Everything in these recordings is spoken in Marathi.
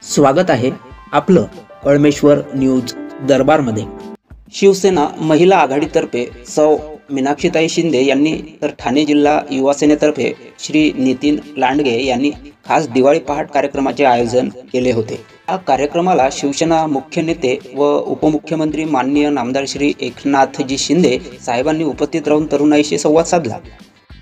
स्वागत आहे आपलं कळमेश्वर न्यूज दरबारमध्ये। शिवसेना महिला आघाडीतर्फे सौ मीनाक्षीताई शिंदे यांनी तर ठाणे जिल्हा युवा सेनेतर्फे श्री नितीन लांडगे यांनी खास दिवाळी पहाट कार्यक्रमाचे आयोजन केले होते। या कार्यक्रमाला शिवसेना मुख्य नेते व उपमुख्यमंत्री माननीय नामदार श्री एकनाथजी शिंदे साहेबांनी उपस्थित राहून तरुणाईशी संवाद साधला।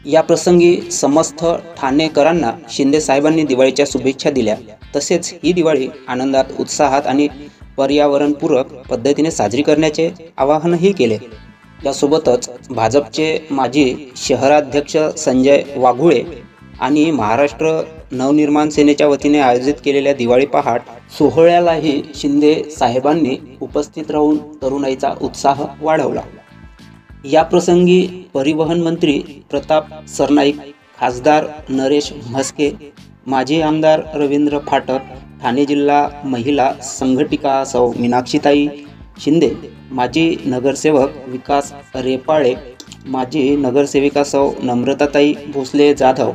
या प्रसंगी समस्त ठाणेकरांना शिंदे साहेबांनी दिवाळीच्या शुभेच्छा दिल्या। तसेच ही दिवाळी आनंदात, उत्साहात आणि पर्यावरणपूरक पद्धतीने साजरी करण्याचे आवाहनही केले। यासोबतच भाजपचे माजी शहराध्यक्ष संजय वाघुळे आणि महाराष्ट्र नवनिर्माण सेनेच्या वतीने आयोजित केलेल्या दिवाळी पहाट सोहळ्यालाही शिंदे साहेबांनी उपस्थित राहून तरुणाईचा उत्साह वाढवला। या प्रसंगी परिवहन मंत्री प्रताप सरनाईक, खासदार नरेश म्हस्के, माजी आमदार रवींद्र फाटक, ठाणे जिल्हा महिला संघटिका सौ मीनाक्षीताई शिंदे, माजी नगरसेवक विकास रेपाळे, माजी नगरसेविका सौ नम्रताताई भोसले जाधव,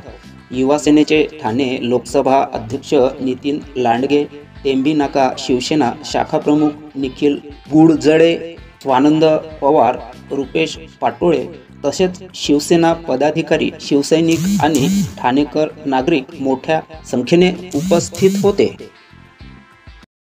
युवा सेनेचे ठाणे लोकसभा अध्यक्ष नितीन लांडगे, टेंबी नाका शिवसेना शाखा प्रमुख निखिल गुडजळे, स्वानंद पवार, रुपेश पाटोळे तसेच शिवसेना पदाधिकारी, शिवसैनिक आणि ठाणेकर नागरिक मोठ्या संख्येने उपस्थित होते।